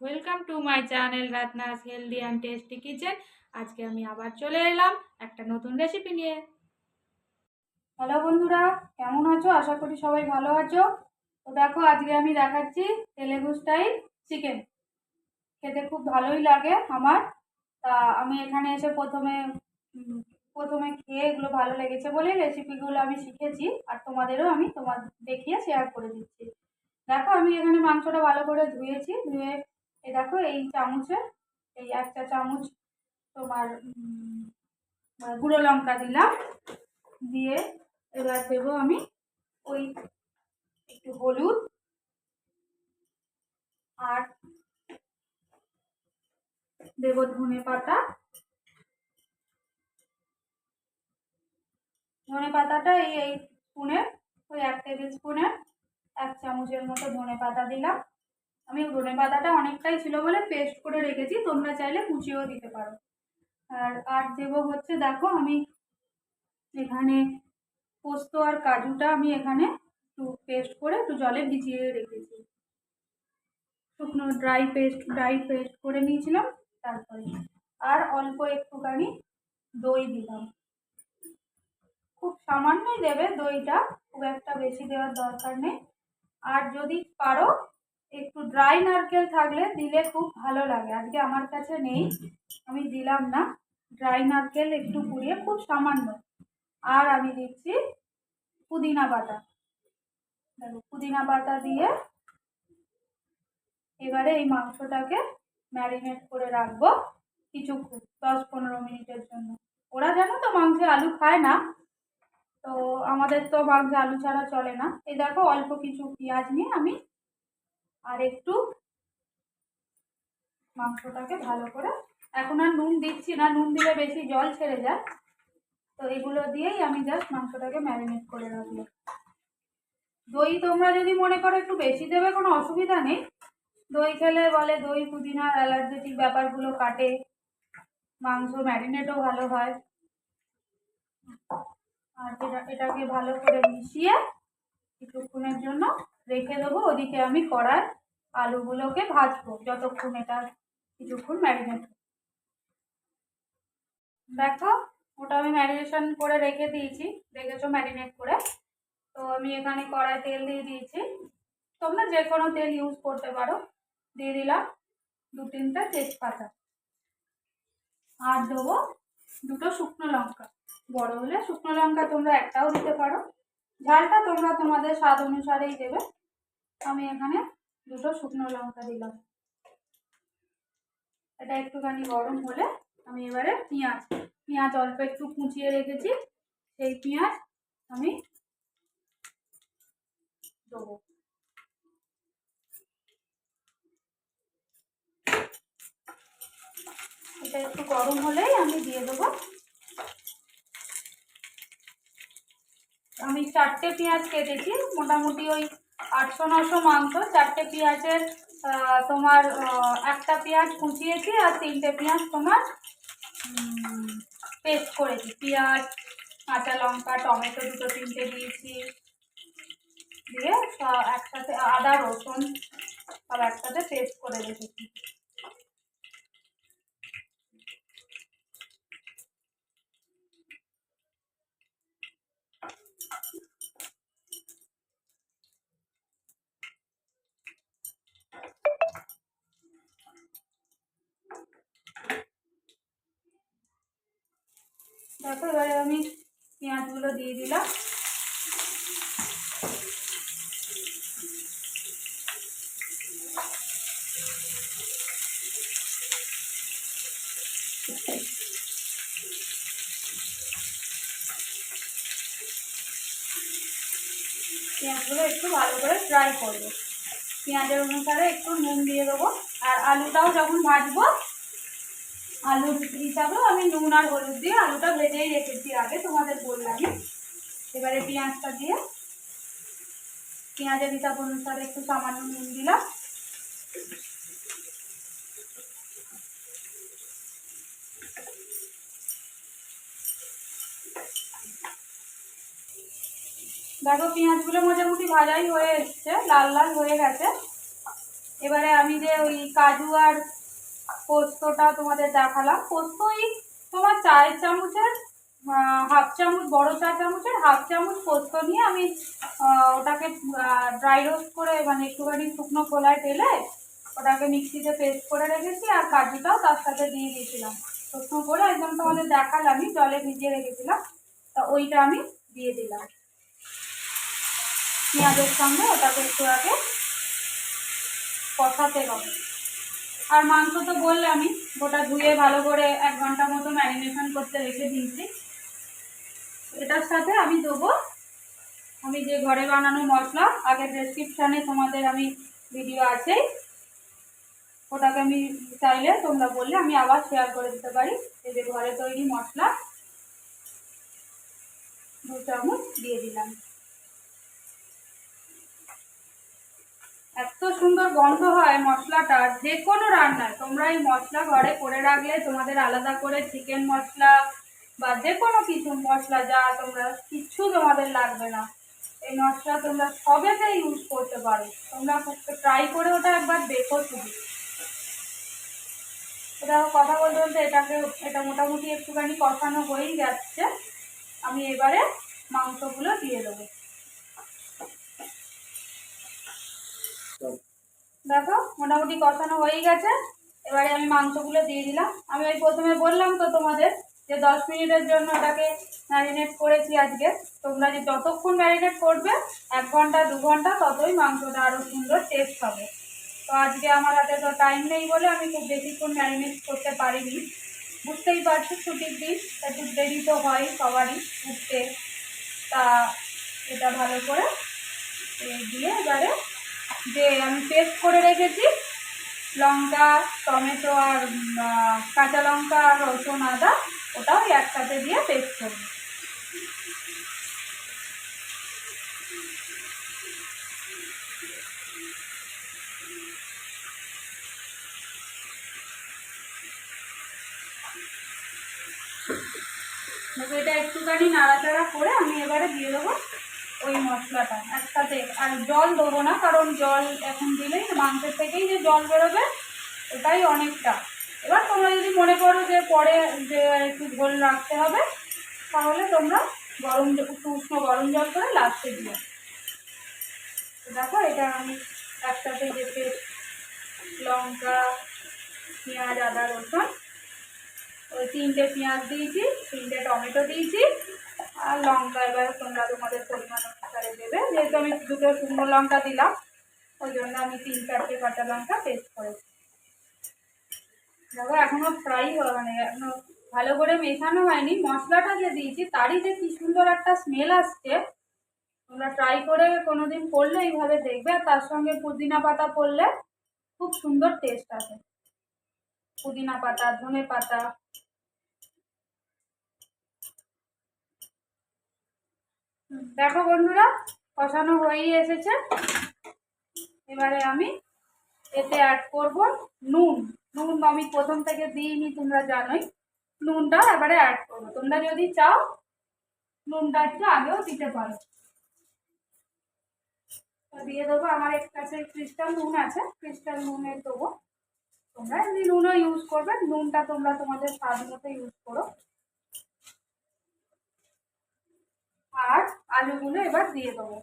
Welcome to my channel Ratna's healthy and tasty kitchen. আজকে আমি আবার চলে এলাম একটা নতুন রেসিপি নিয়ে। হ্যালো বন্ধুরা, কেমন আছো? আশা করি সবাই ভালো আছো। তো দেখো, আজকে আমি দেখাচ্ছি তেলেগু স্টাইল চিকেন। খেতে খুব ভালোই লাগে আমার। তা আমি এখানে এসে প্রথমে খেয়ে এগুলো ভালো লেগেছে বলেই রেসিপিগুলো আমি শিখেছি, আর তোমাদেরও আমি দেখিয়ে শেয়ার করে দিচ্ছি। দেখো, আমি এখানে মাংসটা ভালো করে ধুয়েছি। ধুয়ে দেখো, এই চামচে এই একটা চামচ তোমার গুঁড়ো লঙ্কা দিলাম। দিয়ে এবার দেবো আমি ওই একটু হলুদ, আর দেবো ধনে পাতা। ধনে পাতাটা এই স্পুনের ওই 1 টেবিল স্পুনের 1 চামচের মতো ধনে পাতা দিলাম। আমি ধনে পাতাটা অনেকটাই ছিল বলে পেস্ট করে রেখেছি, তোমরা চাইলে কুচিয়েও দিতে পারো। আর দেবো হচ্ছে, দেখো আমি এখানে পোস্ত আর কাজুটা আমি এখানে একটু পেস্ট করে একটু জলে ভিজিয়ে রেখেছি। শুকনো ড্রাই পেস্ট করে নিয়েছিলাম। তারপরে আর অল্প একটুখানি দই দিলাম। খুব সামান্যই দেবে দইটা, খুব একটা বেশি দেওয়ার দরকার নেই। আর যদি পারো একটু ড্রাই নারকেল থাকলে দিলে খুব ভালো লাগে। আজকে আমার কাছে নেই, আমি দিলাম না। ড্রাই নারকেল একটু পুড়িয়ে খুব সামান্য। আর আমি দিচ্ছি পুদিনা পাতা। দেখো, পুদিনা পাতা দিয়ে এবারে এই মাংসটাকে ম্যারিনেট করে রাখবো কিছুক্ষণ, 10-15 মিনিটের জন্য। ওরা জানো তো মাংসে আলু খায় না, তো আমাদের তো মাংসে আলু ছাড়া চলে না। এই দেখো, অল্প কিছু পেঁয়াজ নিয়ে আমি আর একটু মাংসটাকে ভালো করে, এখন আর নুন দিচ্ছি না, নুন দিলে বেশি জল ছেড়ে যায়। তো এগুলো দিয়েই আমি জাস্ট মাংসটাকে ম্যারিনেট করে রাখবো। দই তোমরা যদি মনে করো একটু বেশি দেবে, কোনো অসুবিধা নেই। দই খেলে বলে দই পুদিনার অ্যালার্জেটিক ব্যাপারগুলো কাটে, মাংস ম্যারিনেটও ভালো হয়। আর এটাকে ভালো করে মিশিয়ে কিছুক্ষণের জন্য রেখে দেবো। ওদিকে আমি কড়ায় আলুগুলোকে ভাজবো যতক্ষণ এটা কিছুক্ষণ ম্যারিনেট। দেখো, ওটা আমি ম্যারিনেশন করে রেখে দিয়েছি, রেখেছো ম্যারিনেট করে। তো আমি এখানে কড়াই তেল দিয়ে দিয়েছি, তোমরা যে কোনো তেল ইউজ করতে পারো। দিয়ে দিলাম 2-3টা তেজপাতা, আর দেবো 2টো শুকনো লঙ্কা। বড় হলে শুকনো লঙ্কা তোমরা একটাও দিতে পারো, ঝালটা তোমরা তোমাদের স্বাদ অনুসারেই দেবে। আমি এখানে 2টো শুকনো লঙ্কা দিলাম। এটা একটুখানি গরম হলে আমি এবারে পেঁয়াজ অল্প একটু কুচিয়ে রেখেছি, সেই পেঁয়াজ আমি দেবো। এটা একটু গরম হলেই আমি দিয়ে দেবো, আমি 4টে পেঁয়াজ কেটেছি, মোটামুটি ওই 800-900 মাংস। 4টে পেঁয়াজের তোমার একটা পেঁয়াজ কুচিয়েছি, আর 3টে পেঁয়াজ তোমার পেস্ট করেছি। পেঁয়াজ, কাঁচা লঙ্কা, টমেটো 2-3টে দিয়েছি। দিয়ে একসাথে আদা রসুন সব একসাথে পেস্ট করে রেখেছি। দেখো, এবারে আমি পেঁয়াজগুলো দিয়ে দিলাম। পেঁয়াজগুলো একটু ভালো করে ফ্রাই করবো। পেঁয়াজের অনুসারে একটু নুন দিয়ে দেবো। আর আলুটাও যখন ভাজবো, আলুর হিসাবেও আমি নুন আর হলুদ দিয়ে আলুটা ভেজেই রেখেছি আগে, তোমাদের বললামই। এবারে পেঁয়াজটা দিয়ে পেঁয়াজের হিসাব অনুসারে একটু সামান্য নুন দিলাম। দেখো, পেঁয়াজগুলো মোটামুটি ভাজাই হয়ে এসছে, লাল লাল হয়ে গেছে। এবারে আমি যে ওই কাজু আর পোস্তটা তোমাদের দেখালাম, পোস্ত ওই তোমার চায়ের চামচের হাফ চামচ, বড় চা চামচের হাফ চামচ পোস্ত নিয়ে আমি ওটাকে ড্রাই রোস্ট করে মানে একটুখানি শুকনো খোলায় ঢেলে ওটাকে মিক্সিতে পেস্ট করে রেখেছি, আর কাজুটাও তার সাথে দিয়ে দিয়েছিলাম শুকনো করে, একদম তোমাদের দেখালামই, জলে ভিজিয়ে রেখেছিলাম। তা ওইটা আমি দিয়ে দিলাম পেঁয়াজের সঙ্গে, ওটাকে একটু আগে কষাতে হবে। আর মাংস তো বললামই, গোটা ধুয়ে ভালো করে 1 ঘন্টা মতো ম্যারিনেশন করতে রেখে দিয়েছি। এটার সাথে আমি দেবো আমি যে ঘরে বানানো মশলা, আগের ডেসক্রিপশানে তোমাদের আমি ভিডিও আছে, ওটাকে আমি চাইলে তোমরা বললে আমি আবার শেয়ার করে দিতে পারি। এই যে ঘরে তৈরি মশলা 2 চামচ দিয়ে দিলাম। এত সুন্দর গন্ধ হয় মশলাটার, যে কোনো রান্নায় তোমরা এই মশলা ঘরে করে রাখলে, তোমাদের আলাদা করে চিকেন মশলা বা যে কোনো কিছু মশলা যা তোমরা কিচ্ছু তোমাদের লাগবে না, এই মশলা তোমরা সবেতে ইউজ করতে পারো। তোমরা ট্রাই করে ওটা একবার দেখো শুধু। এটা কথা বলতে বলতে এটা মোটামুটি একটুখানি কষানো হয়েই যাচ্ছে। আমি এবারে মাংসগুলো দিয়ে দেবো। দেখো মোটামুটি কষানো হয়েই গেছে, এবারে আমি মাংসগুলো দিয়ে দিলাম। আমি ওই প্রথমে বললাম তো তোমাদের যে 10 মিনিটের জন্য ওটাকে ম্যারিনেট করেছি আজকে। তোমরা যে যতক্ষণ ম্যারিনেট করবে 1 ঘন্টা 2 ঘন্টা, ততই মাংসটা আরও সুন্দর টেস্ট হবে। তো আজকে আমার হাতে তো টাইম নেই বলে আমি খুব বেশিক্ষণ ম্যারিনেট করতে পারিনি। বুঝতেই পারছি ছুটির দিন, একটু দেরি তো হয় সবারই উঠতে। তা এটা ভালো করে দিয়ে এবারে যে আমি পেস্ট করে রেখেছি লঙ্কা, টমেটো আর কাঁচা লঙ্কা, রসুন, আদা, ওটাও একসাথে দিয়ে পেস্ট করব। এটা একটুখানি নাড়াচাড়া করে আমি এবারে দিয়ে দেবো ওই মশলাটা একসাথে। আর জল দেবো না, কারণ জল এখন দিলেই মাংসের থেকেই যে জল বেরোবে ওটাই অনেকটা। এবার তোমরা যদি মনে করো যে পরে যে একটু ঝোল রাখতে হবে, তাহলে তোমরা একটু উষ্ণ গরম জল করে লাস্টে দিও। দেখো এটা আমি একসাথে যে পেস্ট লঙ্কা, পেঁয়াজ, আদা, রসুন, ওই 3টে পেঁয়াজ দিয়েছি, 3টে টমেটো দিয়েছি, আর লঙ্কা এবার তোমরা তোমাদের পরিমাণ অনুসারে দেবে। যেহেতু আমি 2টো শুকনো লঙ্কা দিলাম, ওই জন্য আমি 3-4টে কাঁচা লঙ্কা পেস্ট করেছি। দেখো এখনো ফ্রাই মানে এখনো ভালো করে মেশানো হয়নি, মশলাটা যে দিয়েছি তারই যে কি সুন্দর একটা স্মেল আসছে। তোমরা ট্রাই করে কোনোদিন করলে এইভাবে দেখবে, আর তার সঙ্গে পুদিনা পাতা পড়লে খুব সুন্দর টেস্ট আসে। পুদিনা পাতা, ধনে পাতা। দেখো বন্ধুরা কষানো হয়েই এসেছে। এবারে আমি এতে অ্যাড করব নুন। নুন আমি প্রথম থেকে দিইনি, তোমরা জানোই। নুনটা এবারে অ্যাড করবো। তোমরা যদি চাও নুনটা একটু আগেও দিতে পারো। দিয়ে দেবো, আমার কাছে ক্রিস্টাল নুন আছে, ক্রিস্টাল নুনের দেবো। তোমরা এমনি নুনও ইউজ করবে, নুনটা তোমরা তোমাদের স্বাদ মতো ইউজ করো। আর আলুগুলো এবার দিয়ে দেবো।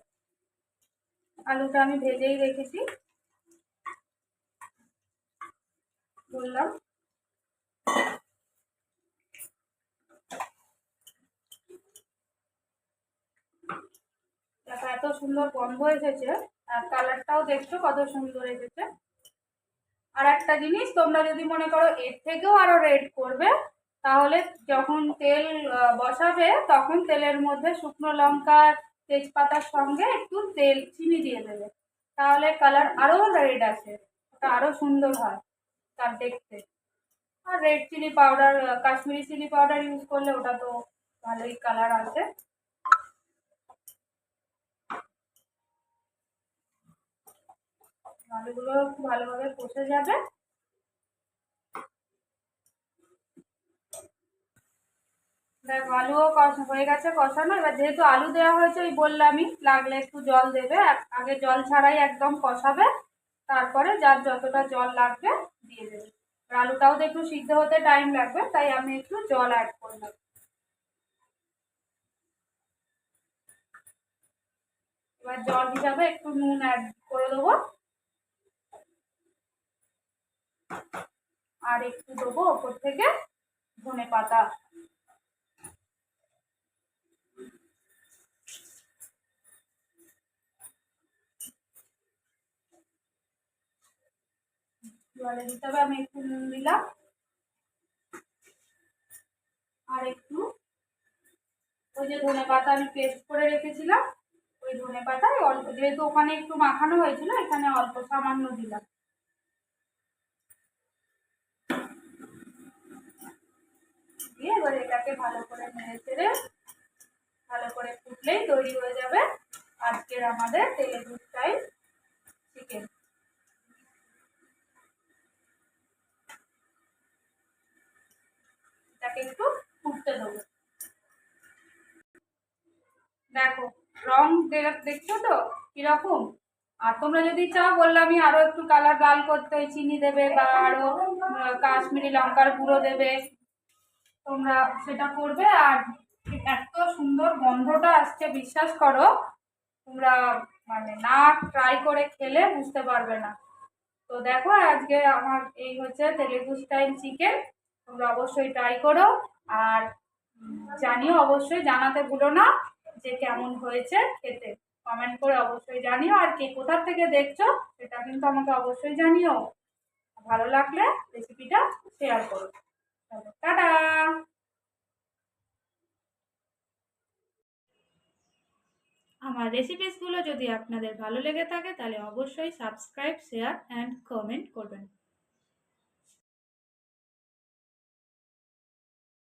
আলুটা আমি ভেজেই রেখেছি বললাম। দেখো এত সুন্দর গন্ধ এসেছে, আর কালারটাও দেখছো কত সুন্দর এসেছে। আর একটা জিনিস, তোমরা যদি মনে করো এর থেকেও আরো রেড করবে, তাহলে যখন তেল বসাবে তখন তেলের মধ্যে শুকনো লঙ্কা, তেজপাতার সঙ্গে একটু চিনি দিয়ে দেবে, তাহলে কালার আরো রেড আসে, ওটা আরো সুন্দর হয় তার দেখতে। আর red chilli powder, Kashmiri chilli powder use করলে ওটা তো ভালোই কালার আসে। আলুগুলো খুব ভালোভাবে কষে যাবে। দেখো আলুও হয়ে গেছে কষানো। এবার যেহেতু আলু দেওয়া হয়েছে, ওই বললামই লাগলে একটু জল দেবে, আগে জল ছাড়াই একদম কষাবে, তারপরে যার যতটা জল লাগবে দিয়ে দেবে। আর আলুটাও তো একটু সিদ্ধ হতে টাইম লাগবে, তাই আমি একটু জল অ্যাড করলাম। এবার জল হিসাবে একটু নুন অ্যাড করে দেবো, আর একটু দেবো ওপর থেকে ধনেপাতা। জলের হিসাবে আমি একটু নুন দিলাম, আর একটু ওই যে ধনেপাতা আমি পেস্ট করে রেখেছিলাম, ওই ধনেপাতায় অল্প, যেহেতু ওখানে একটু মাখানো হয়েছিল এখানে অল্প সামান্য দিলাম। দিয়ে এবার এটাকে ভালো করে নেড়ে চেড়ে ভালো করে ফুটলেই তৈরি হয়ে যাবে আজকের আমাদের তেলেগু স্টাইল চিকেন। এটাকে একটু ফুটতে দেবো। দেখো রং দেখছো তো কিরকম। আর তোমরা যদি চাও, বললামই আরো একটু কালার লাল করতে চিনি দেবে বা আরো কাশ্মীরি লঙ্কার গুঁড়ো দেবে, তোমরা সেটা করবে। আর এত সুন্দর গন্ধটা আসছে, বিশ্বাস করো তোমরা মানে না ট্রাই করে খেলে বুঝতে পারবে না। তো দেখো আজকে আমার এই হচ্ছে তেলেগু স্টাইল চিকেন, তোমরা অবশ্যই ট্রাই করো। আর জানিও, অবশ্যই জানাতে ভুলো না যে কেমন হয়েছে খেতে। কমেন্ট করে অবশ্যই জানিও, আর কে কোথা থেকে দেখছো সেটা কিন্তু আমাকে অবশ্যই জানিও। ভালো লাগলে রেসিপিটা শেয়ার করো। টাটা। আমার রেসিপিসগুলো যদি আপনাদের ভালো লেগে থাকে তাহলে অবশ্যই সাবস্ক্রাইব, শেয়ার অ্যান্ড কমেন্ট করবেন।